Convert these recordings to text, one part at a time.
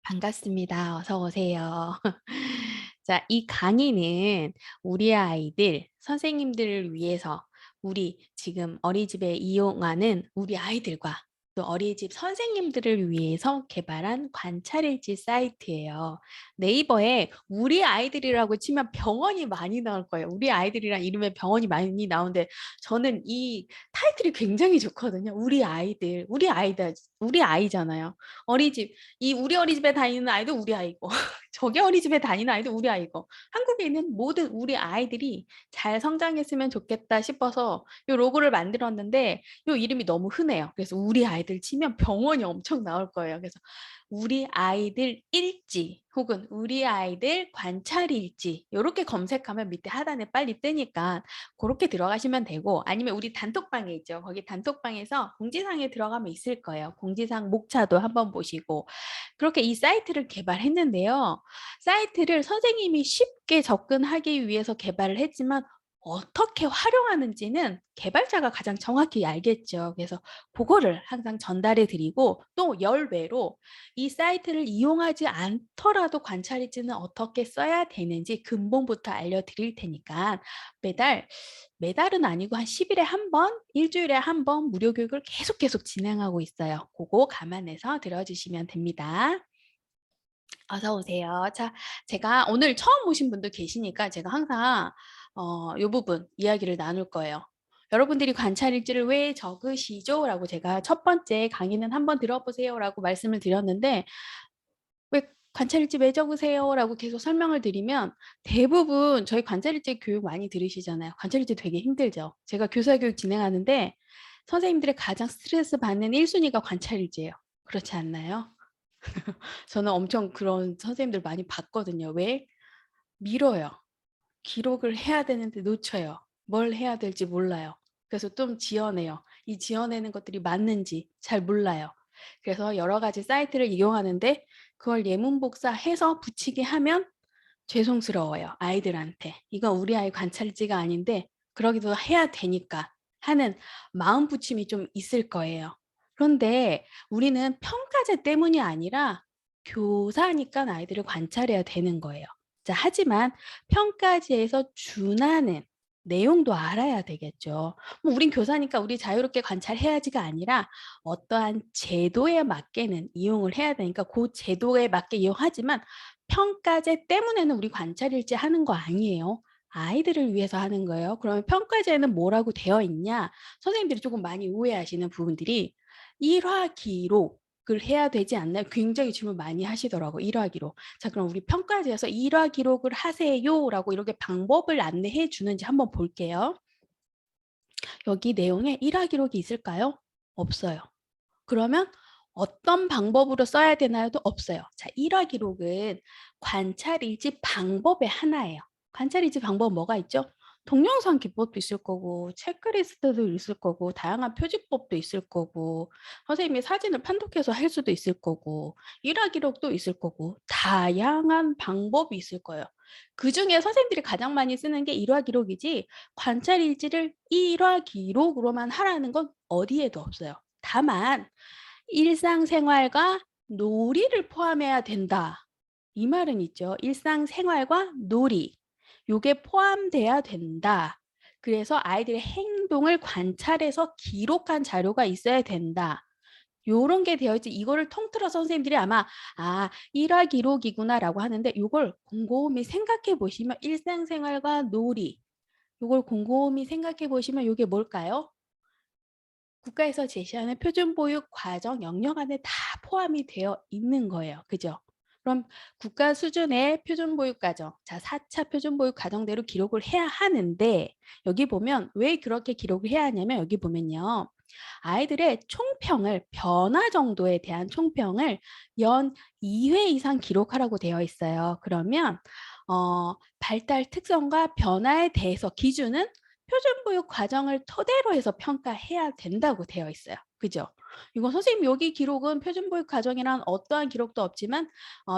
반갑습니다. 어서 오세요. 자, 이 강의는 우리 아이들, 선생님들을 위해서 우리 지금 어린이집에 이용하는 우리 아이들과 또 어린이집 선생님들을 위해서 개발한 관찰일지 사이트예요. 네이버에 우리 아이들이라고 치면 병원이 많이 나올 거예요. 우리 아이들이란 이름에 병원이 많이 나오는데 저는 이 타이틀이 굉장히 좋거든요. 우리 아이들, 우리 아이잖아요. 어린이집 이 우리 어린이집에 다니는 아이도 우리 아이고 저기 어린이집에 다니는 아이도 우리 아이고 한국에 있는 모든 우리 아이들이 잘 성장했으면 좋겠다 싶어서 이 로고를 만들었는데 이 이름이 너무 흔해요. 그래서 우리 아이들 치면 병원이 엄청 나올 거예요. 그래서 우리 아이들 일지 혹은 우리 아이들 관찰 일지 이렇게 검색하면 밑에 하단에 빨리 뜨니까 그렇게 들어가시면 되고 아니면 우리 단톡방에 있죠. 거기 단톡방에서 공지사항에 들어가면 있을 거예요. 공지사항 목차도 한번 보시고 그렇게 이 사이트를 개발했는데요. 사이트를 선생님이 쉽게 접근하기 위해서 개발을 했지만 어떻게 활용하는지는 개발자가 가장 정확히 알겠죠. 그래서 그거를 항상 전달해 드리고 또 열외로 이 사이트를 이용하지 않더라도 관찰일지는 어떻게 써야 되는지 근본부터 알려드릴 테니까 매달은 아니고 한 10일에 한 번, 일주일에 한 번 무료 교육을 계속 진행하고 있어요. 그거 감안해서 들어주시면 됩니다. 어서 오세요. 자, 제가 오늘 처음 오신 분도 계시니까 제가 항상 요 부분 이야기를 나눌 거예요. 여러분들이 관찰일지를 왜 적으시죠? 라고 제가 첫 번째 강의는 한번 들어보세요 라고 말씀을 드렸는데 왜 관찰일지 왜 적으세요? 라고 계속 설명을 드리면 대부분 저희 관찰일지 교육 많이 들으시잖아요. 관찰일지 되게 힘들죠. 제가 교사교육 진행하는데 선생님들의 가장 스트레스 받는 1순위가 관찰일지예요. 그렇지 않나요? 저는 엄청 그런 선생님들 많이 봤거든요. 왜? 미뤄요. 기록을 해야 되는데 놓쳐요. 뭘 해야 될지 몰라요. 그래서 좀 지어내요. 이 지어내는 것들이 맞는지 잘 몰라요. 그래서 여러 가지 사이트를 이용하는데 그걸 예문복사해서 붙이게 하면 죄송스러워요. 아이들한테. 이건 우리 아이 관찰지가 아닌데 그러기도 해야 되니까 하는 마음 붙임이 좀 있을 거예요. 그런데 우리는 평가제 때문이 아니라 교사니까 아이들을 관찰해야 되는 거예요. 자, 하지만 평가지에서 준하는 내용도 알아야 되겠죠. 뭐 우린 교사니까 우리 자유롭게 관찰해야지가 아니라 어떠한 제도에 맞게는 이용을 해야 되니까 그 제도에 맞게 이용하지만 평가제 때문에는 우리 관찰일지 하는 거 아니에요. 아이들을 위해서 하는 거예요. 그러면 평가제는 뭐라고 되어 있냐? 선생님들이 조금 많이 오해하시는 부분들이 일화 기록을 해야 되지 않나요? 굉장히 질문 많이 하시더라고요. 일화 기록. 자, 그럼 우리 평가제에서 일화 기록을 하세요라고 이렇게 방법을 안내해 주는지 한번 볼게요. 여기 내용에 일화 기록이 있을까요? 없어요. 그러면 어떤 방법으로 써야 되나요?도 없어요. 자, 일화 기록은 관찰일지 방법의 하나예요. 관찰일지 방법 뭐가 있죠? 동영상 기법도 있을 거고 체크리스트도 있을 거고 다양한 표지법도 있을 거고 선생님이 사진을 판독해서 할 수도 있을 거고 일화 기록도 있을 거고 다양한 방법이 있을 거예요. 그중에 선생님들이 가장 많이 쓰는 게 일화 기록이지 관찰일지를 일화 기록으로만 하라는 건 어디에도 없어요. 다만 일상생활과 놀이를 포함해야 된다. 이 말은 있죠. 일상생활과 놀이. 요게 포함돼야 된다. 그래서 아이들의 행동을 관찰해서 기록한 자료가 있어야 된다. 요런 게 되어 있지 이거를 통틀어서 선생님들이 아마 일화 기록이구나라고 하는데 요걸 곰곰이 생각해 보시면 일상생활과 놀이 요걸 곰곰이 생각해 보시면 요게 뭘까요? 국가에서 제시하는 표준보육 과정 영역 안에 다 포함이 되어 있는 거예요. 그죠? 그럼 국가 수준의 표준보육 과정, 자 4차 표준보육 과정대로 기록을 해야 하는데 여기 보면 왜 그렇게 기록을 해야 하냐면 여기 보면요. 아이들의 총평을 변화 정도에 대한 총평을 연 2회 이상 기록하라고 되어 있어요. 그러면 발달 특성과 변화에 대해서 기준은 표준보육 과정을 토대로 해서 평가해야 된다고 되어 있어요. 그죠? 이거 선생님 여기 기록은 표준보육 과정이란 어떠한 기록도 없지만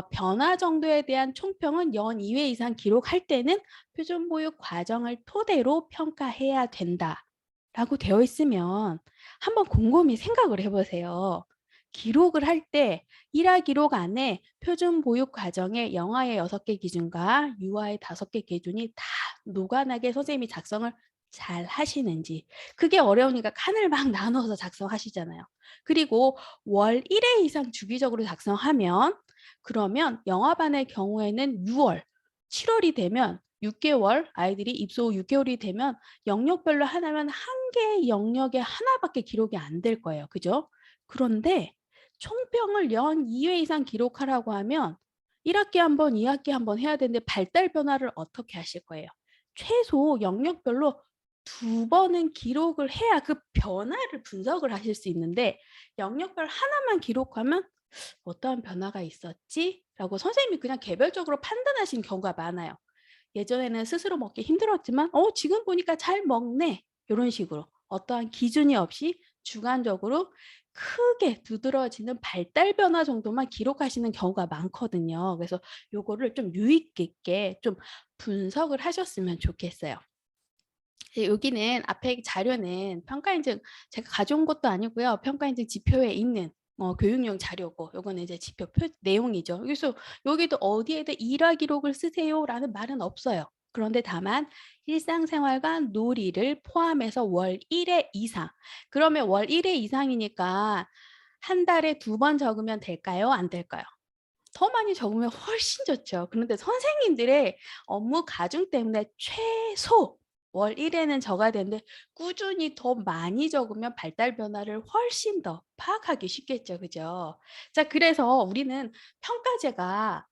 변화 정도에 대한 총평은 연 2회 이상 기록할 때는 표준보육 과정을 토대로 평가해야 된다라고 되어 있으면 한번 곰곰이 생각을 해보세요. 기록을 할 때 일화 기록 안에 표준 보육 과정에 영어의 6개 기준과 유아의 5개 기준이 다 노관하게 선생님이 작성을 잘 하시는지. 그게 어려우니까 칸을 막 나눠서 작성하시잖아요. 그리고 월 1회 이상 주기적으로 작성하면 그러면 영어반의 경우에는 6월, 7월이 되면 6개월 아이들이 입소 후 6개월이 되면 영역별로 하나면 한 개의 영역에 하나밖에 기록이 안 될 거예요. 그죠? 그런데 총평을 연 2회 이상 기록하라고 하면 1학기 한 번, 2학기 한 번 해야 되는데 발달 변화를 어떻게 하실 거예요? 최소 영역별로 2번은 기록을 해야 그 변화를 분석을 하실 수 있는데 영역별 하나만 기록하면 어떠한 변화가 있었지? 라고 선생님이 그냥 개별적으로 판단하신 경우가 많아요. 예전에는 스스로 먹기 힘들었지만 지금 보니까 잘 먹네. 이런 식으로 어떠한 기준이 없이 주관적으로 크게 두드러지는 발달 변화 정도만 기록하시는 경우가 많거든요. 그래서 요거를 좀 유익 있게 좀 분석을 하셨으면 좋겠어요. 여기는 앞에 자료는 평가인증 제가 가져온 것도 아니고요. 평가인증 지표에 있는 교육용 자료고 요거는 이제 지표 내용이죠. 그래서 여기도 어디에다 일화 기록을 쓰세요라는 말은 없어요. 그런데 다만 일상생활과 놀이를 포함해서 월 1회 이상. 그러면 월 1회 이상이니까 한 달에 2번 적으면 될까요? 안 될까요? 더 많이 적으면 훨씬 좋죠. 그런데 선생님들의 업무 가중 때문에 최소 월 1회는 적어야 되는데 꾸준히 더 많이 적으면 발달 변화를 훨씬 더 파악하기 쉽겠죠. 그죠? 자, 그래서 우리는 평가제가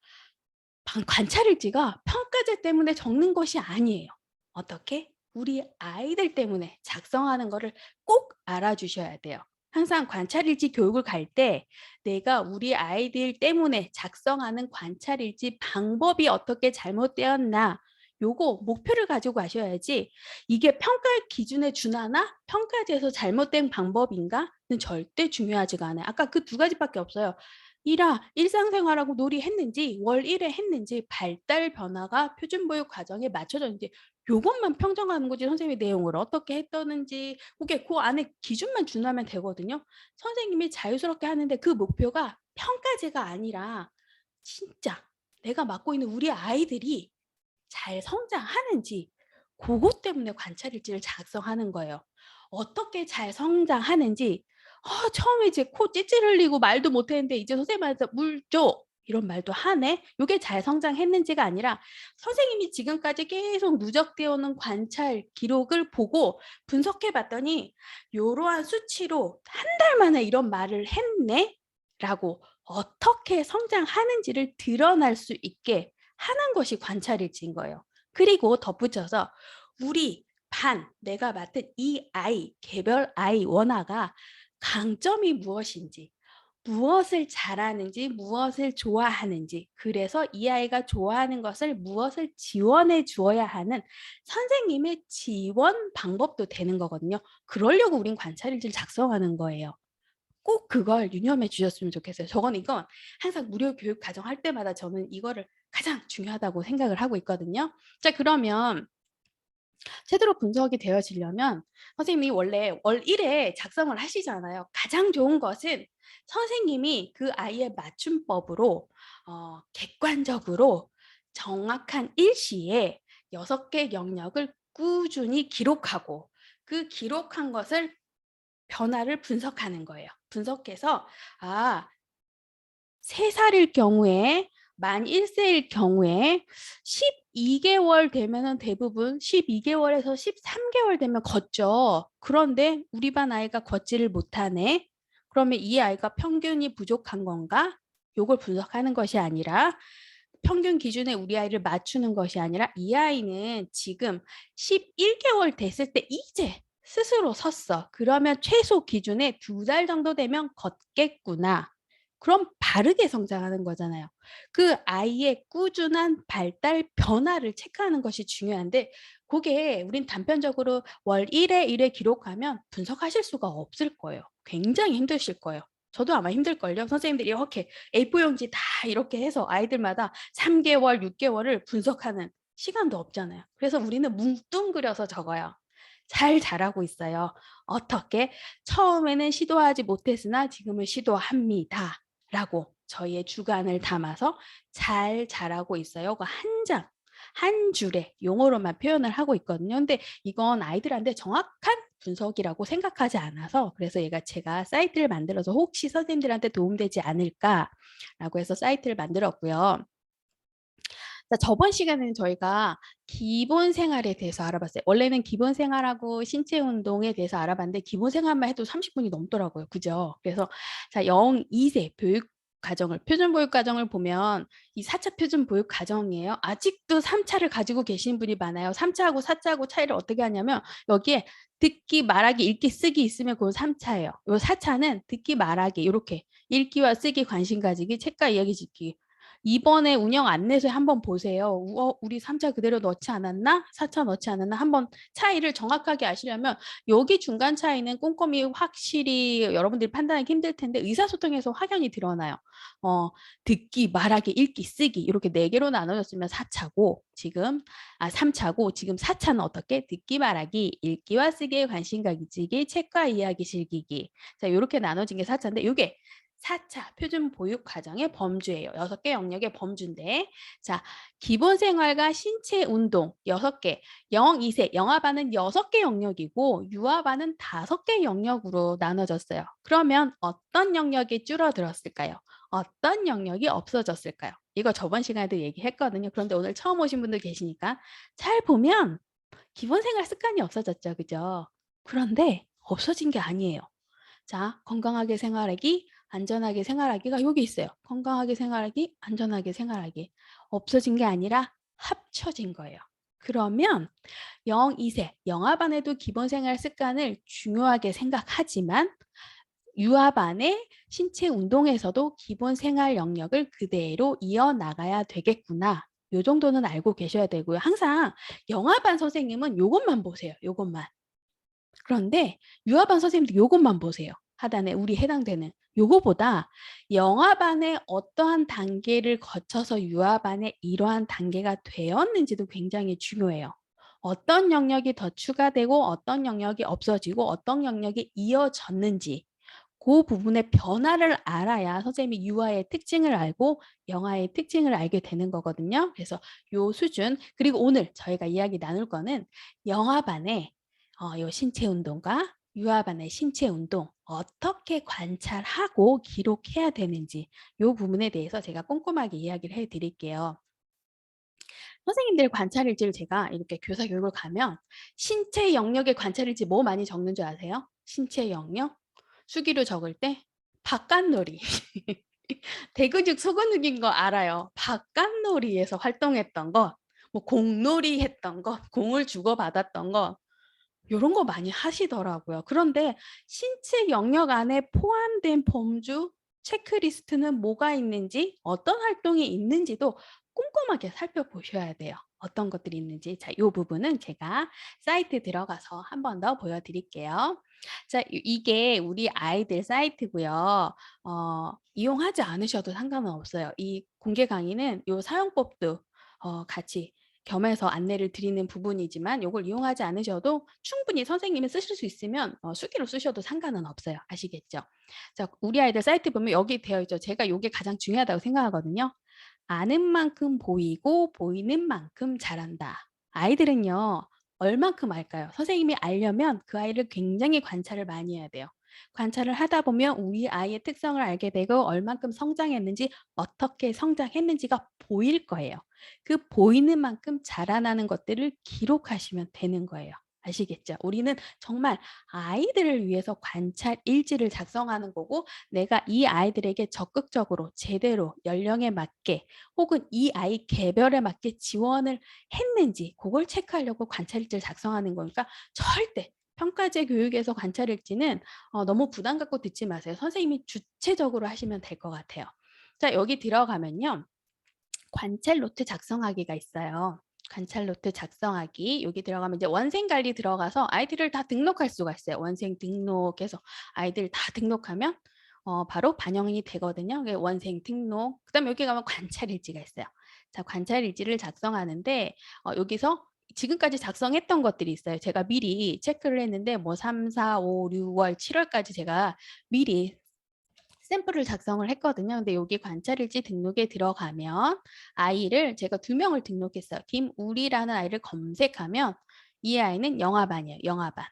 관찰일지가 평가제 때문에 적는 것이 아니에요. 어떻게? 우리 아이들 때문에 작성하는 거를 꼭 알아주셔야 돼요. 항상 관찰일지 교육을 갈 때 내가 우리 아이들 때문에 작성하는 관찰일지 방법이 어떻게 잘못되었나 요거 목표를 가지고 가셔야지 이게 평가 기준에 준하나 평가제에서 잘못된 방법인가는 절대 중요하지가 않아요. 아까 그 2가지밖에 없어요. 일상생활하고 놀이했는지 월 1회 했는지 발달 변화가 표준보육 과정에 맞춰졌는지 요것만 평정하는 거지 선생님이 내용을 어떻게 했다는지 그게 그 안에 기준만 준하면 되거든요. 선생님이 자유스럽게 하는데 그 목표가 평가제가 아니라 진짜 내가 맡고 있는 우리 아이들이 잘 성장하는지 그것 때문에 관찰일지를 작성하는 거예요. 어떻게 잘 성장하는지 처음에 이제 코 찔찔 흘리고 말도 못했는데 이제 선생님한테 "물 줘." 이런 말도 하네. 요게 잘 성장했는지가 아니라 선생님이 지금까지 계속 누적되어 오는 관찰 기록을 보고 분석해 봤더니 "요러한 수치로 한 달 만에 이런 말을 했네."라고 어떻게 성장하는지를 드러날 수 있게 하는 것이 관찰일지인 거예요. 그리고 덧붙여서 우리 반, 내가 맡은 이 아이, 개별 아이 원화가 강점이 무엇인지, 무엇을 잘하는지, 무엇을 좋아하는지, 그래서 이 아이가 좋아하는 것을 무엇을 지원해 주어야 하는 선생님의 지원 방법도 되는 거거든요. 그러려고 우린 관찰일지를 작성하는 거예요. 꼭 그걸 유념해 주셨으면 좋겠어요. 이건 항상 무료 교육 과정 할 때마다 저는 이거를 가장 중요하다고 생각을 하고 있거든요. 자, 그러면 제대로 분석이 되어지려면 선생님이 원래 월 1회 작성을 하시잖아요. 가장 좋은 것은 선생님이 그 아이의 맞춤법으로 객관적으로 정확한 일시에 6개 영역을 꾸준히 기록하고 그 기록한 것을 변화를 분석하는 거예요. 분석해서 3살일 경우에 만 1세일 경우에 12개월 되면은 대부분 12개월에서 13개월 되면 걷죠. 그런데 우리 반 아이가 걷지를 못하네. 그러면 이 아이가 평균이 부족한 건가? 요걸 분석하는 것이 아니라 평균 기준에 우리 아이를 맞추는 것이 아니라 이 아이는 지금 11개월 됐을 때 이제 스스로 섰어. 그러면 최소 기준에 2달 정도 되면 걷겠구나. 그럼 바르게 성장하는 거잖아요. 그 아이의 꾸준한 발달 변화를 체크하는 것이 중요한데 그게 우린 단편적으로 월 1회 1회 기록하면 분석하실 수가 없을 거예요. 굉장히 힘드실 거예요. 저도 아마 힘들걸요. 선생님들이 이렇게 A4 용지 다 이렇게 해서 아이들마다 3개월, 6개월을 분석하는 시간도 없잖아요. 그래서 우리는 뭉뚱그려서 적어요. 잘 자라고 있어요. 어떻게? 처음에는 시도하지 못했으나 지금은 시도합니다. 라고 저희의 주관을 담아서 잘 자라고 있어요. 그 한 장, 한 줄의 용어로만 표현을 하고 있거든요. 근데 이건 아이들한테 정확한 분석이라고 생각하지 않아서 그래서 제가 사이트를 만들어서 혹시 선생님들한테 도움되지 않을까라고 해서 사이트를 만들었고요. 자, 저번 시간에는 저희가 기본 생활에 대해서 알아봤어요. 원래는 기본 생활하고 신체 운동에 대해서 알아봤는데 기본 생활만 해도 30분이 넘더라고요. 그죠? 그래서 자, 0, 2세 교육 과정을 표준 보육 과정을 보면 이 4차 표준 보육 과정이에요. 아직도 3차를 가지고 계시는 분이 많아요. 3차하고 4차하고 차이를 어떻게 하냐면 여기에 듣기, 말하기, 읽기, 쓰기 있으면 그건 3차예요. 요 4차는 듣기, 말하기 이렇게 읽기와 쓰기, 관심 가지기, 책과 이야기 짓기 이번에 운영 안내서에 한번 보세요. 우리 3차 그대로 넣지 않았나? 4차 넣지 않았나? 한번 차이를 정확하게 아시려면 여기 중간 차이는 꼼꼼히 확실히 여러분들이 판단하기 힘들 텐데 의사소통에서 확연히 드러나요. 듣기, 말하기, 읽기, 쓰기 이렇게 4개로 나눠졌으면 4차고 지금 3차고 지금 4차는 어떻게? 듣기, 말하기, 읽기와 쓰기에 관심 가지기, 책과 이야기 즐기기. 자, 이렇게 나눠진 게 4차인데 이게 4차 표준 보육 과정의 범주예요. 6개 영역의 범주인데 자, 기본 생활과 신체 운동 6개, 0, 2세, 영아반은 6개 영역이고 유아반은 5개 영역으로 나눠졌어요. 그러면 어떤 영역이 줄어들었을까요? 어떤 영역이 없어졌을까요? 이거 저번 시간에도 얘기했거든요. 그런데 오늘 처음 오신 분들 계시니까 잘 보면 기본 생활 습관이 없어졌죠. 그죠? 그런데 없어진 게 아니에요. 자, 건강하게 생활하기, 안전하게 생활하기가 여기 있어요. 건강하게 생활하기, 안전하게 생활하기. 없어진 게 아니라 합쳐진 거예요. 그러면 0, 2세, 영아반에도 기본 생활 습관을 중요하게 생각하지만 유아반의 신체 운동에서도 기본 생활 영역을 그대로 이어나가야 되겠구나. 요 정도는 알고 계셔야 되고요. 항상 영아반 선생님은 요것만 보세요. 요것만. 그런데 유아반 선생님도 요것만 보세요. 하단에 우리 해당되는 요거보다 영아반의 어떠한 단계를 거쳐서 유아반에 이러한 단계가 되었는지도 굉장히 중요해요. 어떤 영역이 더 추가되고 어떤 영역이 없어지고 어떤 영역이 이어졌는지 그 부분의 변화를 알아야 선생님이 유아의 특징을 알고 영아의 특징을 알게 되는 거거든요. 그래서 요 수준 그리고 오늘 저희가 이야기 나눌 거는 영아반의 요 신체 운동과 유아반의 신체 운동 어떻게 관찰하고 기록해야 되는지 요 부분에 대해서 제가 꼼꼼하게 이야기를 해드릴게요. 선생님들 관찰일지를 제가 이렇게 교사 교육을 가면 신체 영역의 관찰일지 뭐 많이 적는 줄 아세요? 신체 영역? 수기로 적을 때 바깥놀이. 대근육, 소근육인 거 알아요. 바깥놀이에서 활동했던 거, 뭐 공놀이 했던 거, 공을 주고받았던 거 요런 거 많이 하시더라고요. 그런데 신체 영역 안에 포함된 범주 체크리스트는 뭐가 있는지 어떤 활동이 있는지도 꼼꼼하게 살펴보셔야 돼요. 어떤 것들이 있는지. 자, 요 부분은 제가 사이트 들어가서 한 번 더 보여드릴게요. 자, 이게 우리 아이들 사이트고요. 이용하지 않으셔도 상관은 없어요. 이 공개 강의는 요 사용법도 같이 겸해서 안내를 드리는 부분이지만 요걸 이용하지 않으셔도 충분히 선생님이 쓰실 수 있으면 수기로 쓰셔도 상관은 없어요. 아시겠죠? 자, 우리 아이들 사이트 보면 여기 되어 있죠. 제가 요게 가장 중요하다고 생각하거든요. 아는 만큼 보이고 보이는 만큼 잘한다. 아이들은요. 얼만큼 알까요? 선생님이 알려면 그 아이를 굉장히 관찰을 많이 해야 돼요. 관찰을 하다 보면 우리 아이의 특성을 알게 되고 얼만큼 성장했는지 어떻게 성장했는지가 보일 거예요. 그 보이는 만큼 자라나는 것들을 기록하시면 되는 거예요. 아시겠죠? 우리는 정말 아이들을 위해서 관찰 일지를 작성하는 거고 내가 이 아이들에게 적극적으로 제대로 연령에 맞게 혹은 이 아이 개별에 맞게 지원을 했는지 그걸 체크하려고 관찰 일지를 작성하는 거니까 절대 평가제 교육에서 관찰 일지는 너무 부담 갖고 듣지 마세요. 선생님이 주체적으로 하시면 될 것 같아요. 자, 여기 들어가면요. 관찰 노트 작성하기가 있어요. 관찰 노트 작성하기. 여기 들어가면 이제 원생 관리 들어가서 아이들을 다 등록할 수가 있어요. 원생 등록해서 아이들 다 등록하면 바로 반영이 되거든요. 원생 등록. 그다음에 여기 가면 관찰 일지가 있어요. 자, 관찰 일지를 작성하는데 여기서 지금까지 작성했던 것들이 있어요. 제가 미리 체크를 했는데 뭐 3, 4, 5, 6월, 7월까지 제가 미리 샘플을 작성을 했거든요. 근데 여기 관찰일지 등록에 들어가면 아이를 제가 2명을 등록했어요. 김우리라는 아이를 검색하면 이 아이는 영아반이에요. 영아반.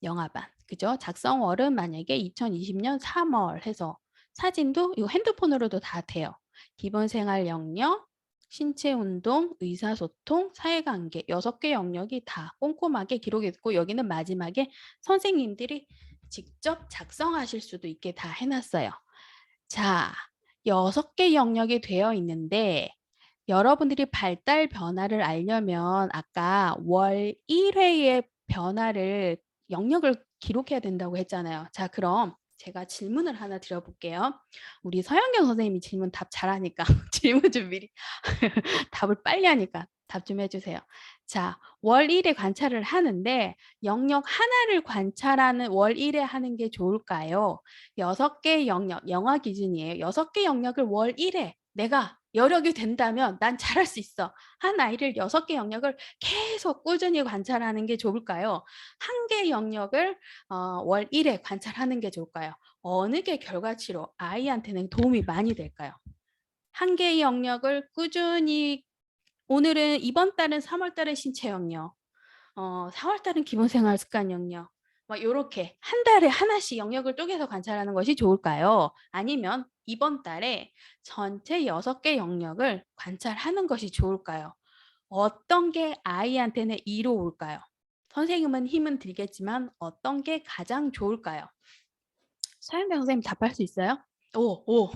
영아반. 그죠? 작성월은 만약에 2020년 3월 해서 사진도 이거 핸드폰으로도 다 돼요. 기본생활 영역, 신체운동, 의사소통, 사회관계 6개 영역이 다 꼼꼼하게 기록이 있고 여기는 마지막에 선생님들이 직접 작성하실 수도 있게 다 해놨어요. 자, 6개 영역이 되어 있는데 여러분들이 발달 변화를 알려면 아까 월 1회의 변화를 영역을 기록해야 된다고 했잖아요. 자, 그럼 제가 질문을 하나 드려볼게요. 우리 서영경 선생님이 질문 답 잘하니까 질문 좀 미리 답을 빨리 하니까 답 좀 해주세요. 자, 월 1회 관찰을 하는데 영역 하나를 관찰하는 월 1회 하는 게 좋을까요? 6개 영역, 영화 기준이에요. 6개 영역을 월 1회 내가 여력이 된다면 난 잘할 수 있어. 한 아이를 6개 영역을 계속 꾸준히 관찰하는 게 좋을까요? 한 개 영역을 월 1회 관찰하는 게 좋을까요? 어느 게 결과치로 아이한테는 도움이 많이 될까요? 한 개의 영역을 꾸준히 오늘은 이번 달은 3월 달은 신체 영역, 4월 달은 기본생활 습관 영역, 막 요렇게 한 달에 하나씩 영역을 쪼개서 관찰하는 것이 좋을까요? 아니면 이번 달에 전체 6개 영역을 관찰하는 것이 좋을까요? 어떤 게 아이한테는 이로울까요? 선생님은 힘은 들겠지만 어떤 게 가장 좋을까요? 서영경 선생님 답할 수 있어요? 오, 오.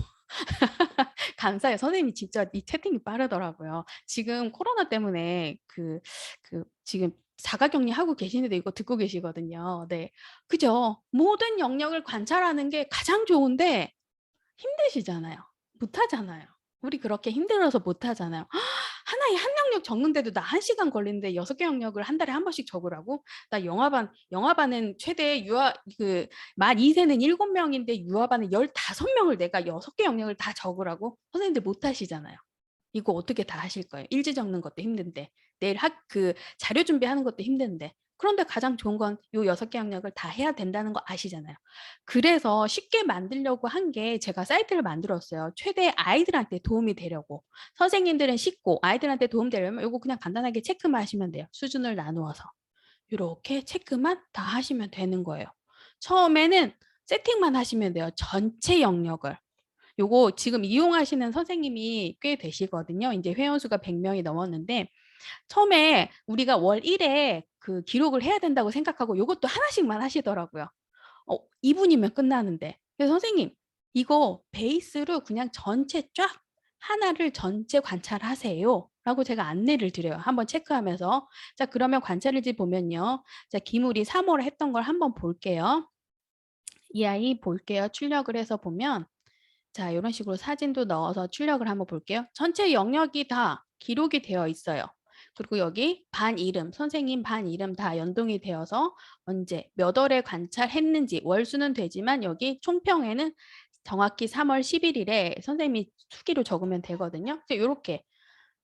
감사해요. 선생님이 진짜 이 채팅이 빠르더라고요. 지금 코로나 때문에 지금 자가격리 하고 계시는데 이거 듣고 계시거든요. 네. 그죠? 모든 영역을 관찰하는 게 가장 좋은데 힘드시잖아요. 못하잖아요. 우리 그렇게 힘들어서 못하잖아요. 하나에 한 영역 적는데도 나 1시간 걸리는데 6개 영역을 한 달에 한 번씩 적으라고? 나 영화반은 최대 만 2세는 7명인데 유아반은 15명을 내가 6개 영역을 다 적으라고? 선생님들 못하시잖아요. 이거 어떻게 다 하실 거예요? 일지 적는 것도 힘든데 내일 자료 준비하는 것도 힘든데 그런데 가장 좋은 건 요 6개 영역을 다 해야 된다는 거 아시잖아요. 그래서 쉽게 만들려고 한 게 제가 사이트를 만들었어요. 최대 아이들한테 도움이 되려고. 선생님들은 쉽고 아이들한테 도움 되려면 이거 그냥 간단하게 체크만 하시면 돼요. 수준을 나누어서. 이렇게 체크만 다 하시면 되는 거예요. 처음에는 세팅만 하시면 돼요. 전체 영역을. 요거 지금 이용하시는 선생님이 꽤 되시거든요. 이제 회원수가 100명이 넘었는데 처음에 우리가 월 1회 그 기록을 해야 된다고 생각하고 요것도 하나씩만 하시더라고요. 2분이면 끝나는데. 그래서 선생님 이거 베이스로 그냥 전체 쫙 하나를 전체 관찰하세요. 라고 제가 안내를 드려요. 한번 체크하면서. 자, 그러면 관찰일지 보면요. 자, 기물이 3월 했던 걸 한번 볼게요. 이 아이 볼게요. 출력을 해서 보면 자, 이런 식으로 사진도 넣어서 출력을 한번 볼게요. 전체 영역이 다 기록이 되어 있어요. 그리고 여기 반 이름, 선생님 반 이름 다 연동이 되어서 언제 몇 월에 관찰했는지 월수는 되지만 여기 총평에는 정확히 3월 11일에 선생님이 수기로 적으면 되거든요. 그래서 이렇게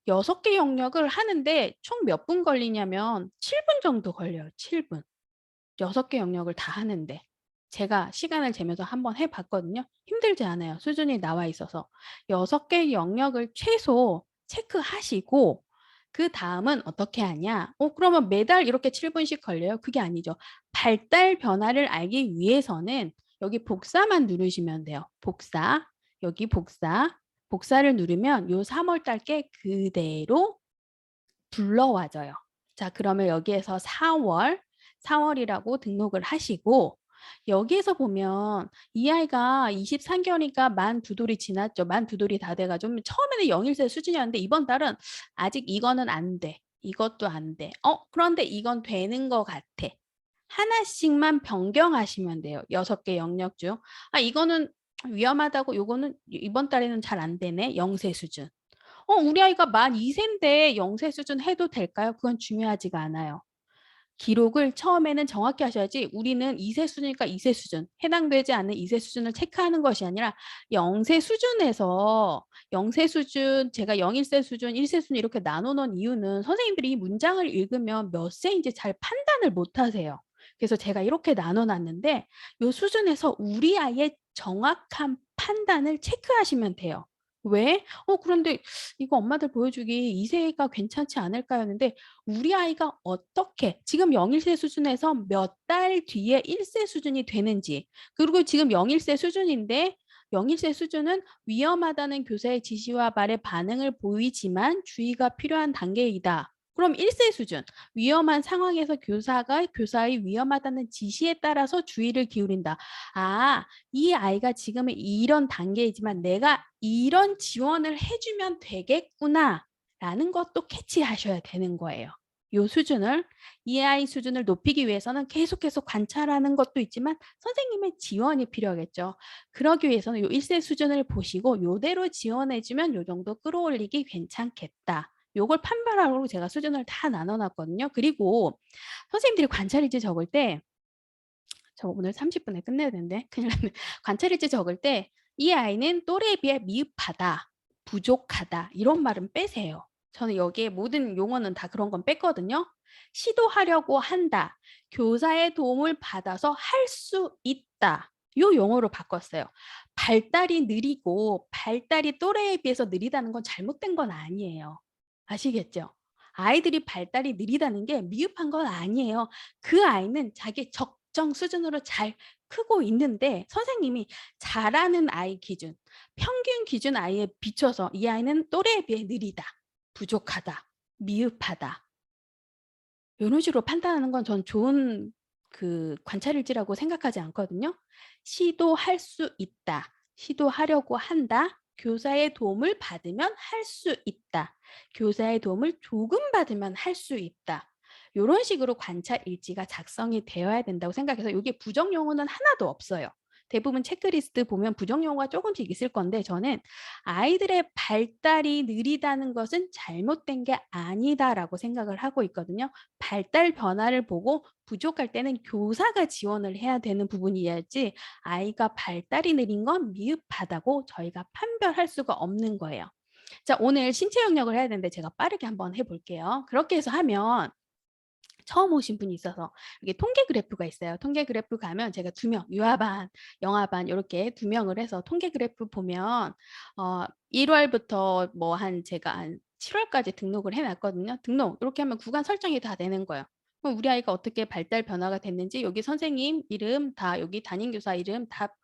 6개 영역을 하는데 총 몇 분 걸리냐면 7분 정도 걸려요. 7분. 6개 영역을 다 하는데 제가 시간을 재면서 한번 해봤거든요. 힘들지 않아요. 수준이 나와 있어서. 6개 영역을 최소 체크하시고 그 다음은 어떻게 하냐? 그러면 매달 이렇게 7분씩 걸려요? 그게 아니죠. 발달 변화를 알기 위해서는 여기 복사만 누르시면 돼요. 복사. 여기 복사. 복사를 누르면 요 3월 달게 그대로 불러와져요. 자, 그러면 여기에서 4월이라고 등록을 하시고 여기에서 보면 이 아이가 23개월이니까 만 2돌이 지났죠. 만 2돌이 다 돼가지고 처음에는 0일세 수준이었는데 이번 달은 아직 이거는 안 돼. 이것도 안 돼. 그런데 이건 되는 것 같아. 하나씩만 변경하시면 돼요. 6개 영역 중. 이거는 위험하다고 요거는 이번 달에는 잘 안 되네. 0세 수준. 우리 아이가 만 2세인데 0세 수준 해도 될까요? 그건 중요하지가 않아요. 기록을 처음에는 정확히 하셔야지 우리는 2세 수준이니까 2세 수준, 해당되지 않는 2세 수준을 체크하는 것이 아니라 0세 수준에서 0세 수준, 제가 0, 1세 수준, 1세 수준 이렇게 나눠 놓은 이유는 선생님들이 이 문장을 읽으면 몇 세인지 잘 판단을 못 하세요. 그래서 제가 이렇게 나눠 놨는데 요 수준에서 우리 아이의 정확한 판단을 체크하시면 돼요. 왜? 그런데 이거 엄마들 보여주기 2세가 괜찮지 않을까요? 하는데 우리 아이가 어떻게 지금 0-1세 수준에서 몇 달 뒤에 1세 수준이 되는지, 그리고 지금 0-1세 수준인데 0-1세 수준은 위험하다는 교사의 지시와 말에 반응을 보이지만 주의가 필요한 단계이다. 그럼 1세 수준, 위험한 상황에서 교사가 교사의 위험하다는 지시에 따라서 주의를 기울인다. 아, 이 아이가 지금은 이런 단계이지만 내가 이런 지원을 해주면 되겠구나 라는 것도 캐치하셔야 되는 거예요. 요 수준을, 이 아이 수준을 높이기 위해서는 계속해서 관찰하는 것도 있지만 선생님의 지원이 필요하겠죠. 그러기 위해서는 요 1세 수준을 보시고 요대로 지원해주면 요 정도 끌어올리기 괜찮겠다. 요걸 판별하라고 제가 수준을 다 나눠놨거든요. 그리고 선생님들이 관찰일지 적을 때, 저 오늘 30분에 끝내야 되는데 큰일 났네. 관찰일지 적을 때 이 아이는 또래에 비해 미흡하다, 부족하다 이런 말은 빼세요. 저는 여기에 모든 용어는 다 그런 건 뺐거든요. 시도하려고 한다, 교사의 도움을 받아서 할 수 있다. 요 용어로 바꿨어요. 발달이 느리고 발달이 또래에 비해서 느리다는 건 잘못된 건 아니에요. 아시겠죠? 아이들이 발달이 느리다는 게 미흡한 건 아니에요. 그 아이는 자기 적정 수준으로 잘 크고 있는데 선생님이 잘하는 아이 기준, 평균 기준 아이에 비춰서 이 아이는 또래에 비해 느리다, 부족하다, 미흡하다. 이런 식으로 판단하는 건 전 좋은 그 관찰일지라고 생각하지 않거든요. 시도할 수 있다. 시도하려고 한다. 교사의 도움을 받으면 할 수 있다. 교사의 도움을 조금 받으면 할 수 있다. 이런 식으로 관찰 일지가 작성이 되어야 된다고 생각해서 이게 부정 용어는 하나도 없어요. 대부분 체크리스트 보면 부정 용어가 조금씩 있을 건데 저는 아이들의 발달이 느리다는 것은 잘못된 게 아니다라고 생각을 하고 있거든요. 발달 변화를 보고 부족할 때는 교사가 지원을 해야 되는 부분이어야지 아이가 발달이 느린 건 미흡하다고 저희가 판별할 수가 없는 거예요. 자, 오늘 신체 영역을 해야 되는데 제가 빠르게 한번 해볼게요. 그렇게 해서 하면 처음 오신 분이 있어서 이게 통계 그래프가 있어요. 통계 그래프 가면 제가 2명, 유아반, 영아반 이렇게 2명을 해서 통계 그래프 보면 1월부터 뭐 한 제가 한 7월까지 등록을 해놨거든요. 등록 이렇게 하면 구간 설정이 다 되는 거예요. 그럼 우리 아이가 어떻게 발달 변화가 됐는지 여기 선생님 이름 다 여기 담임교사 이름 다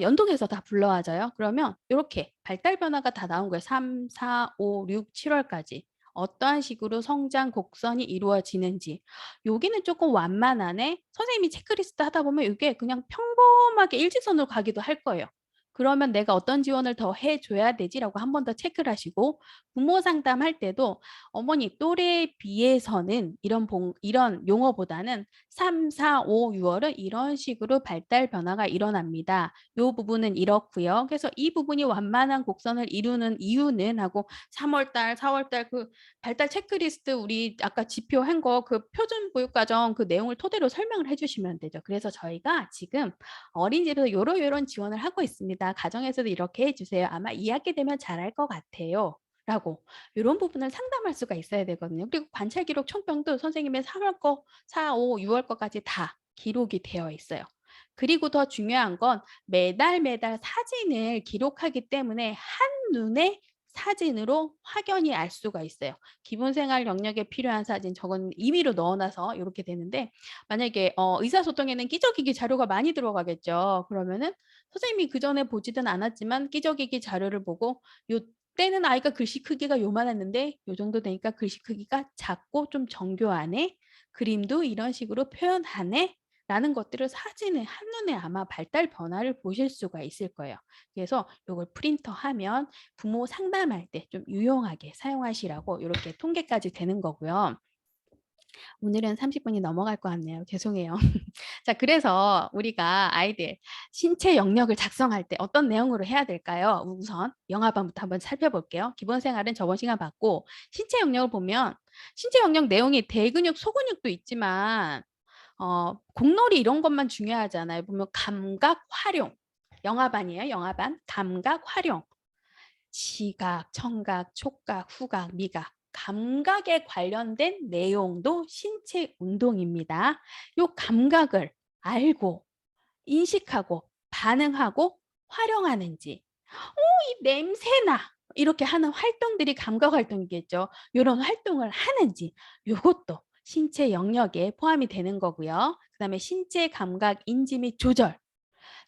연동해서 다 불러와져요. 그러면 이렇게 발달 변화가 다 나온 거예요. 3, 4, 5, 6, 7월까지. 어떠한 식으로 성장 곡선이 이루어지는지. 여기는 조금 완만하네. 선생님이 체크리스트 하다 보면 이게 그냥 평범하게 일직선으로 가기도 할 거예요. 그러면 내가 어떤 지원을 더 해줘야 되지라고 한 번 더 체크를 하시고 부모 상담할 때도 어머니 또래에 비해서는 이런 용어보다는 3, 4, 5, 6월은 이런 식으로 발달 변화가 일어납니다. 이 부분은 이렇고요. 그래서 이 부분이 완만한 곡선을 이루는 이유는 하고 3월 달, 4월 달 그 발달 체크리스트 우리 아까 지표한 거 그 표준 보육 과정 그 내용을 토대로 설명을 해 주시면 되죠. 그래서 저희가 지금 어린이집에서 요런 지원을 하고 있습니다. 가정에서도 이렇게 해 주세요. 아마 2학기 되면 잘할 것 같아요. 라고 이런 부분을 상담할 수가 있어야 되거든요. 그리고 관찰 기록 총평도 선생님의 3월 거, 4, 5, 6월 거까지 다 기록이 되어 있어요. 그리고 더 중요한 건 매달 사진을 기록하기 때문에 한눈에 사진으로 확연히 알 수가 있어요. 기본생활 영역에 필요한 사진 저건 임의로 넣어놔서 이렇게 되는데 만약에 의사소통에는 끼적이기 자료가 많이 들어가겠죠. 그러면은 선생님이 그전에 보지는 않았지만 끼적이기 자료를 보고 요 때는 아이가 글씨 크기가 요만했는데 요 정도 되니까 글씨 크기가 작고 좀 정교하네. 그림도 이런 식으로 표현하네. 라는 것들을 사진에 한눈에 아마 발달 변화를 보실 수가 있을 거예요. 그래서 요걸 프린터하면 부모 상담할 때 좀 유용하게 사용하시라고 이렇게 통계까지 되는 거고요. 오늘은 30분이 넘어갈 것 같네요. 죄송해요. 자, 그래서 우리가 아이들 신체 영역을 작성할 때 어떤 내용으로 해야 될까요? 우선 영화반부터 한번 살펴볼게요. 기본 생활은 저번 시간 봤고, 신체 영역을 보면 신체 영역 내용이 대근육, 소근육도 있지만 공놀이 이런 것만 중요하잖아요. 보면 감각 활용. 영화반이에요. 영화반. 감각 활용. 시각, 청각, 촉각, 후각, 미각. 감각에 관련된 내용도 신체 운동입니다. 요 감각을 알고 인식하고 반응하고 활용하는지 이 냄새나 이렇게 하는 활동들이 감각 활동이겠죠. 이런 활동을 하는지 이것도 신체 영역에 포함이 되는 거고요. 그 다음에 신체 감각 인지 및 조절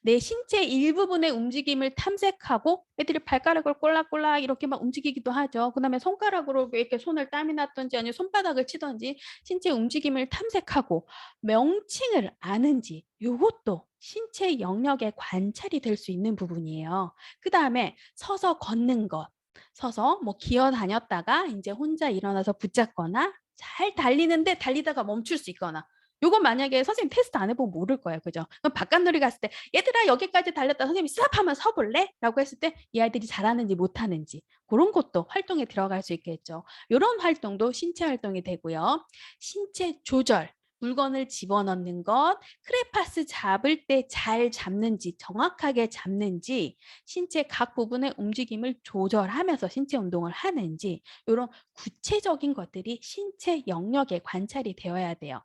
내 신체 일부분의 움직임을 탐색하고 애들이 발가락을 꼴락꼴락 이렇게 막 움직이기도 하죠. 그다음에 손가락으로 이렇게 손을 땀이 났든지 아니면 손바닥을 치든지 신체 움직임을 탐색하고 명칭을 아는지 이것도 신체 영역의 관찰이 될 수 있는 부분이에요. 그다음에 서서 걷는 것. 서서 뭐 기어 다녔다가 이제 혼자 일어나서 붙잡거나 잘 달리는데 달리다가 멈출 수 있거나 요거 만약에 선생님 테스트 안 해보면 모를 거예요. 그죠? 그럼 바깥놀이 갔을 때 얘들아 여기까지 달렸다 선생님이 스탑 하면 서볼래? 라고 했을 때 이 아이들이 잘하는지 못하는지 그런 것도 활동에 들어갈 수 있겠죠. 이런 활동도 신체 활동이 되고요. 신체 조절 물건을 집어넣는 것, 크레파스 잡을 때 잘 잡는지 정확하게 잡는지 신체 각 부분의 움직임을 조절하면서 신체 운동을 하는지 이런 구체적인 것들이 신체 영역에 관찰이 되어야 돼요.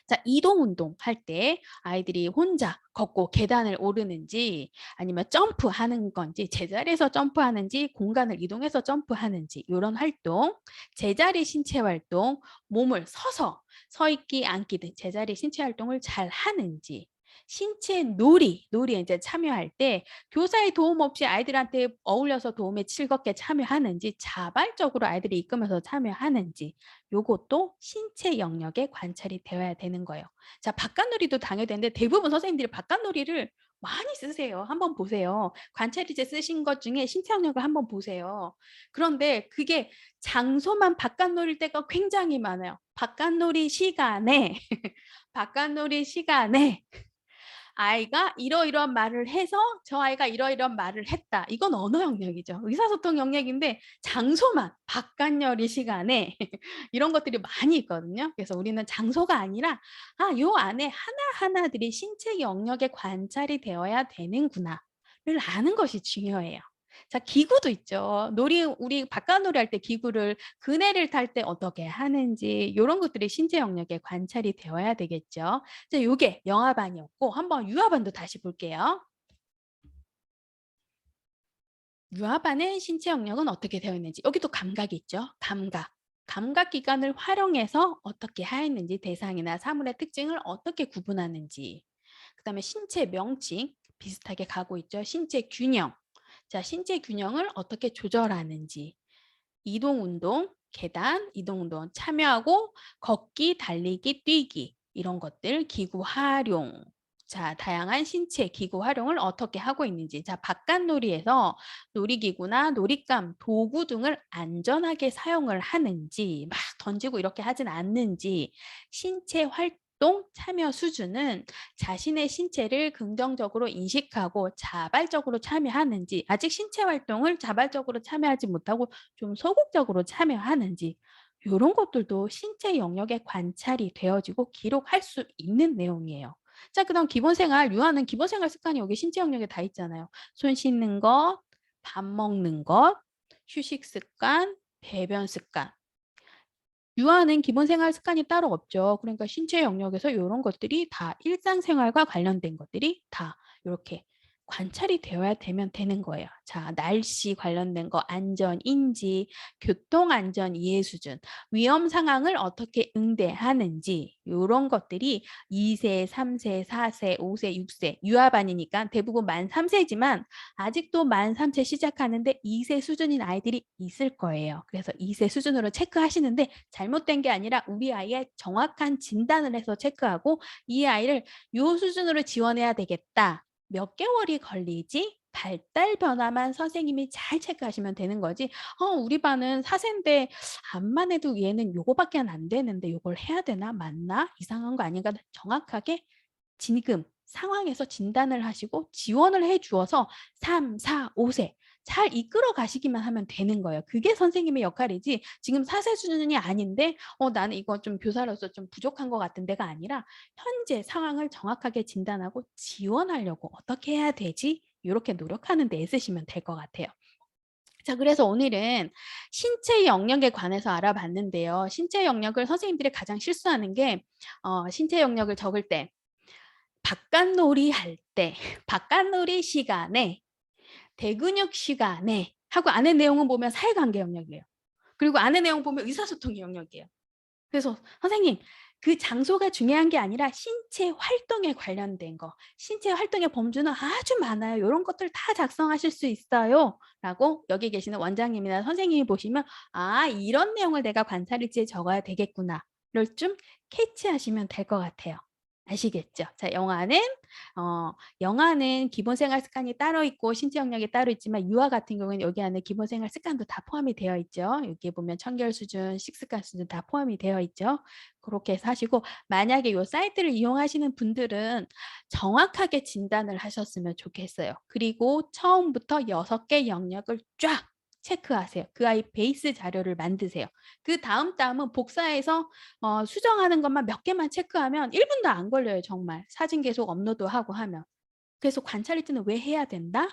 자, 이동 운동 할 때 아이들이 혼자 걷고 계단을 오르는지 아니면 점프하는 건지 제자리에서 점프하는지 공간을 이동해서 점프하는지 이런 활동, 제자리 신체 활동, 몸을 서서 서 있기, 앉기 등 제자리 신체 활동을 잘 하는지 신체 놀이에 이제 참여할 때 교사의 도움 없이 아이들한테 어울려서 도움에 즐겁게 참여하는지 자발적으로 아이들이 이끌면서 참여하는지 요것도 신체 영역에 관찰이 되어야 되는 거예요. 자, 바깥놀이도 당연히 되는데 대부분 선생님들이 바깥놀이를 많이 쓰세요. 한번 보세요. 관찰이제 쓰신 것 중에 신체 영역을 한번 보세요. 그런데 그게 장소만 바깥놀일 때가 굉장히 많아요. 바깥놀이 시간에 바깥놀이 시간에 아이가 이러이러한 말을 해서 저 아이가 이러이러한 말을 했다. 이건 언어 영역이죠. 의사소통 영역인데 장소만 바깥열이 시간에 이런 것들이 많이 있거든요. 그래서 우리는 장소가 아니라 요 안에 하나하나들이 신체 영역에 관찰이 되어야 되는구나를 아는 것이 중요해요. 자, 기구도 있죠. 우리 바깥놀이 할 때 기구를 그네를 탈 때 어떻게 하는지 이런 것들이 신체 영역에 관찰이 되어야 되겠죠. 자, 요게 영화반이었고 한번 유아반도 다시 볼게요. 유아반의 신체 영역은 어떻게 되어 있는지 여기도 감각이 있죠. 감각. 감각 기관을 활용해서 어떻게 하였는지 대상이나 사물의 특징을 어떻게 구분하는지 그다음에 신체 명칭 비슷하게 가고 있죠. 신체 균형. 자, 신체 균형을 어떻게 조절하는지 이동 운동, 계단, 이동 운동 참여하고 걷기, 달리기, 뛰기 이런 것들 기구 활용. 자, 다양한 신체 기구 활용을 어떻게 하고 있는지. 자, 바깥놀이에서 놀이기구나 놀잇감, 도구 등을 안전하게 사용을 하는지, 막 던지고 이렇게 하진 않는지, 신체 활동 참여 수준은 자신의 신체를 긍정적으로 인식하고 자발적으로 참여하는지, 아직 신체 활동을 자발적으로 참여하지 못하고 좀 소극적으로 참여하는지 이런 것들도 신체 영역에 관찰이 되어지고 기록할 수 있는 내용이에요. 자, 그다음 기본생활, 유아는 기본생활 습관이 여기 신체 영역에 다 있잖아요. 손 씻는 것, 밥 먹는 것, 휴식 습관, 배변 습관. 유아는 기본생활 습관이 따로 없죠. 그러니까 신체 영역에서 이런 것들이 다 일상생활과 관련된 것들이 다 이렇게 관찰이 되어야 되는 거예요. 자, 날씨 관련된 거, 안전 인지, 교통 안전 이해 수준, 위험 상황을 어떻게 응대하는지 이런 것들이 2세, 3세, 4세, 5세, 6세 유아반이니까 대부분 만 3세지만 아직도 만 3세 시작하는데 2세 수준인 아이들이 있을 거예요. 그래서 2세 수준으로 체크하시는데 잘못된 게 아니라 우리 아이의 정확한 진단을 해서 체크하고 이 아이를 요 수준으로 지원해야 되겠다. 몇 개월이 걸리지? 발달 변화만 선생님이 잘 체크하시면 되는 거지 우리 반은 4 세인데 암만 해도 얘는 요거밖에 안 되는데 요걸 해야 되나? 맞나? 이상한 거 아닌가? 정확하게 지금 상황에서 진단을 하시고 지원을 해 주어서 3, 4, 5 세 잘 이끌어 가시기만 하면 되는 거예요. 그게 선생님의 역할이지 지금 4세 수준이 아닌데 나는 이거 좀 교사로서 좀 부족한 것 같은데가 아니라 현재 상황을 정확하게 진단하고 지원하려고 '어떻게 해야 되지?' 요렇게 노력하는 데 애쓰시면 될 것 같아요. 자 그래서 오늘은 신체 영역에 관해서 알아봤는데요. 신체 영역을 선생님들이 가장 실수하는 게 신체 영역을 적을 때 바깥놀이 할 때 바깥놀이 시간에 대근육 시간에 하고 안의 내용은 보면 사회관계 영역이에요. 그리고 안의 내용 보면 의사소통의 영역이에요. 그래서 선생님 그 장소가 중요한 게 아니라 신체 활동에 관련된 거, 신체 활동의 범주는 아주 많아요. 요런 것들 다 작성하실 수 있어요. 라고 여기 계시는 원장님이나 선생님이 보시면 '아 이런 내용을 내가 관찰 일지에 적어야 되겠구나.'를 좀 캐치하시면 될 것 같아요. 아시겠죠? 자 영아는 기본 생활 습관이 따로 있고 신체 영역이 따로 있지만 유아 같은 경우에는 여기 안에 기본 생활 습관도 다 포함이 되어 있죠. 여기에 보면 청결 수준, 식습관 수준 다 포함이 되어 있죠. 그렇게 해서 하시고 만약에 요 사이트를 이용하시는 분들은 정확하게 진단을 하셨으면 좋겠어요. 그리고 처음부터 6개 영역을 쫙 체크하세요. 그 아이 베이스 자료를 만드세요. 그다음 복사해서 수정하는 것만 몇 개만 체크하면 1 분도 안 걸려요 정말. 사진 계속 업로드하고 하면. 그래서 관찰 일지는 왜 해야 된다?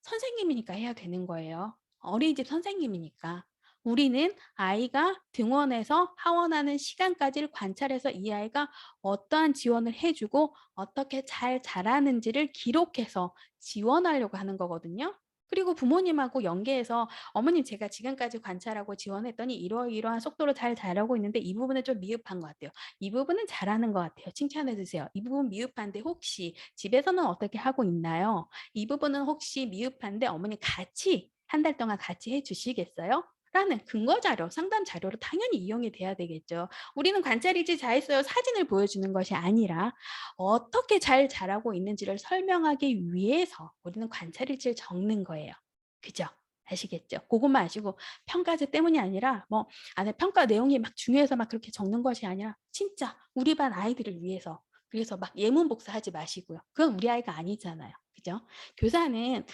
선생님이니까 해야 되는 거예요. 어린이집 선생님이니까. 우리는 아이가 등원해서 하원하는 시간까지를 관찰해서 이 아이가 어떠한 지원을 해 주고 어떻게 잘 자라는지를 기록해서 지원하려고 하는 거거든요. 그리고 부모님하고 연계해서 "어머님 제가 지금까지 관찰하고 지원했더니 이러이러한 속도로 잘 자라고 있는데 이 부분은 좀 미흡한 것 같아요. 이 부분은 잘하는 것 같아요. 칭찬해 주세요. 이 부분 미흡한데 혹시 집에서는 어떻게 하고 있나요? 이 부분은 혹시 미흡한데 어머니 같이 한 달 동안 같이 해 주시겠어요? 라는 근거 자료, 상담 자료로 당연히 이용이 돼야 되겠죠. 우리는 관찰일지 잘했어요. 사진을 보여주는 것이 아니라 어떻게 잘 자라고 있는지를 설명하기 위해서 우리는 관찰일지를 적는 거예요. 그죠? 아시겠죠? 고것만 아시고 평가제 때문이 아니라 뭐 안에 평가 내용이 막 중요해서 막 그렇게 적는 것이 아니라 진짜 우리 반 아이들을 위해서 그래서 막 예문 복사하지 마시고요. 그건 우리 아이가 아니잖아요. 그죠? 교사는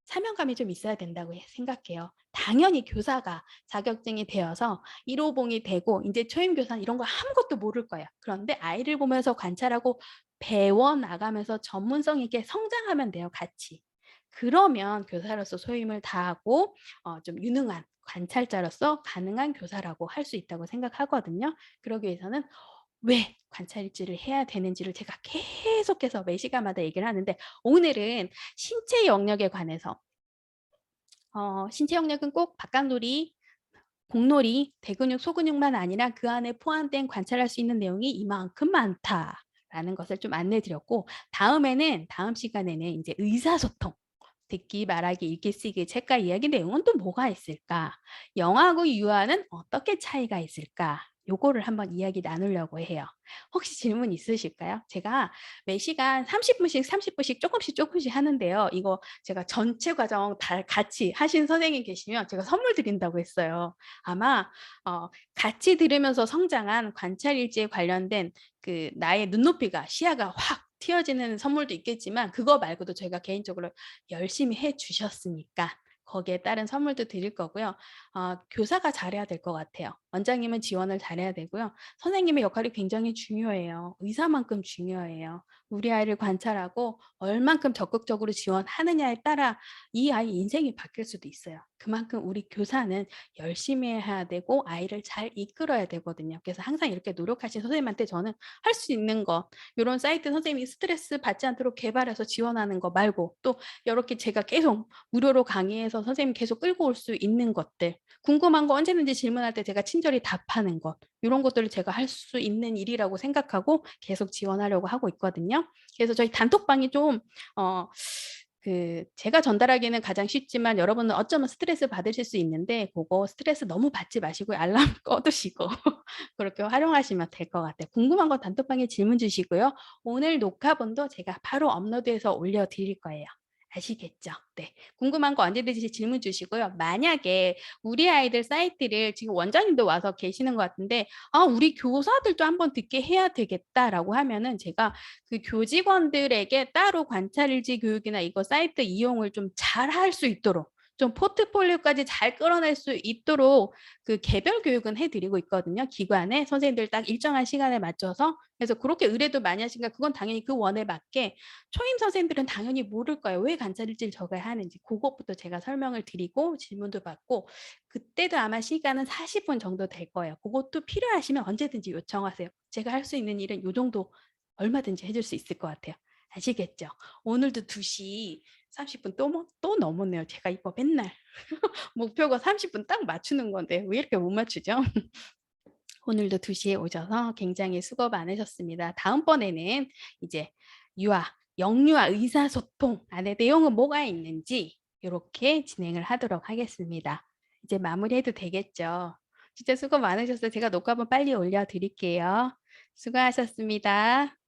사명감이 좀 있어야 된다고 생각해요. 당연히 교사가 자격증이 되어서 1호봉이 되고 이제 초임 교사는 이런 거 아무것도 모를 거예요. 그런데 아이를 보면서 관찰하고 배워 나가면서 전문성 있게 성장하면 돼요, 같이. 그러면 교사로서 소임을 다하고 좀 유능한 관찰자로서 가능한 교사라고 할 수 있다고 생각하거든요. 그러기 위해서는 왜 관찰 일지를 해야 되는지를 제가 계속해서 매 시간마다 얘기를 하는데 오늘은 신체 영역에 관해서 신체 영역은 꼭 바깥놀이, 공놀이, 대근육, 소근육만 아니라 그 안에 포함된 관찰할 수 있는 내용이 이만큼 많다라는 것을 좀 안내해 드렸고 다음 시간에는 이제 의사소통 듣기, 말하기, 읽기, 쓰기, 책과 이야기 내용은 또 뭐가 있을까? 영어하고 유아는 어떻게 차이가 있을까? 요거를 한번 이야기 나누려고 해요. 혹시 질문 있으실까요? 제가 매 시간 30 분씩 조금씩 하는데요. 이거 제가 전체 과정 다 같이 하신 선생님 계시면 제가 선물 드린다고 했어요. 아마 같이 들으면서 성장한 관찰 일지에 관련된 그 나의 눈높이가 시야가 확 튀어지는 선물도 있겠지만 그거 말고도 저희가 개인적으로 열심히 해 주셨으니까 거기에 따른 선물도 드릴 거고요. 교사가 잘해야 될 것 같아요. 원장님은 지원을 잘해야 되고요. 선생님의 역할이 굉장히 중요해요. 의사만큼 중요해요. 우리 아이를 관찰하고 얼만큼 적극적으로 지원하느냐에 따라 이 아이 인생이 바뀔 수도 있어요. 그만큼 우리 교사는 열심히 해야 되고 아이를 잘 이끌어야 되거든요. 그래서 항상 이렇게 노력하신 선생님한테 저는 할 수 있는 거 요런 사이트 선생님이 스트레스 받지 않도록 개발해서 지원하는 거 말고 또 요렇게 제가 계속 무료로 강의해서 선생님 계속 끌고 올 수 있는 것들 궁금한 거 언제든지 질문할 때 제가 친절히 답하는 것 요런 것들을 제가 할 수 있는 일이라고 생각하고 계속 지원하려고 하고 있거든요. 그래서 저희 단톡방이 좀 어 제가 전달하기는 가장 쉽지만 여러분은 어쩌면 스트레스 받으실 수 있는데 고거 스트레스 너무 받지 마시고 알람 꺼 두시고 그렇게 활용하시면 될 것 같아요. 궁금한 거 단톡방에 질문 주시고요. 오늘 녹화본도 제가 바로 업로드해서 올려 드릴 거예요. 아시겠죠? 네. 궁금한 거 언제든지 질문 주시고요. 만약에 우리 아이들 사이트를 지금 원장님도 와서 계시는 것 같은데 "아 우리 교사들도 한번 듣게 해야 되겠다."라고 하면은 제가 그 교직원들에게 따로 관찰일지 교육이나 이거 사이트 이용을 좀 잘할 수 있도록 좀 포트폴리오까지 잘 끌어낼 수 있도록 그 개별 교육은 해 드리고 있거든요, 기관에. 선생님들 딱 일정한 시간에 맞춰서. 그래서 그렇게 의뢰도 많이 하시니까 그건 당연히 그 원에 맞게 초임 선생님들은 당연히 모를 거예요. 왜 관찰일지를 적어야 하는지. 고것부터 제가 설명을 드리고 질문도 받고 그때도 아마 시간은 40분 정도 될 거예요. 고것도 필요하시면 언제든지 요청하세요. 제가 할 수 있는 일은 요 정도 얼마든지 해줄 수 있을 것 같아요. 아시겠죠? 오늘도 2시 30분 또 넘었네요. 제가 이거 맨날 목표가 30분 딱 맞추는 건데 왜 이렇게 못 맞추죠? 오늘도 2 시에 오셔서 굉장히 수고 많으셨습니다. 다음번에는 이제 유아, 영유아 의사소통 안에 내용은 뭐가 있는지 요렇게 진행을 하도록 하겠습니다. 이제 마무리해도 되겠죠? 진짜 수고 많으셨어요. 제가 녹화본 빨리 올려 드릴게요. 수고하셨습니다.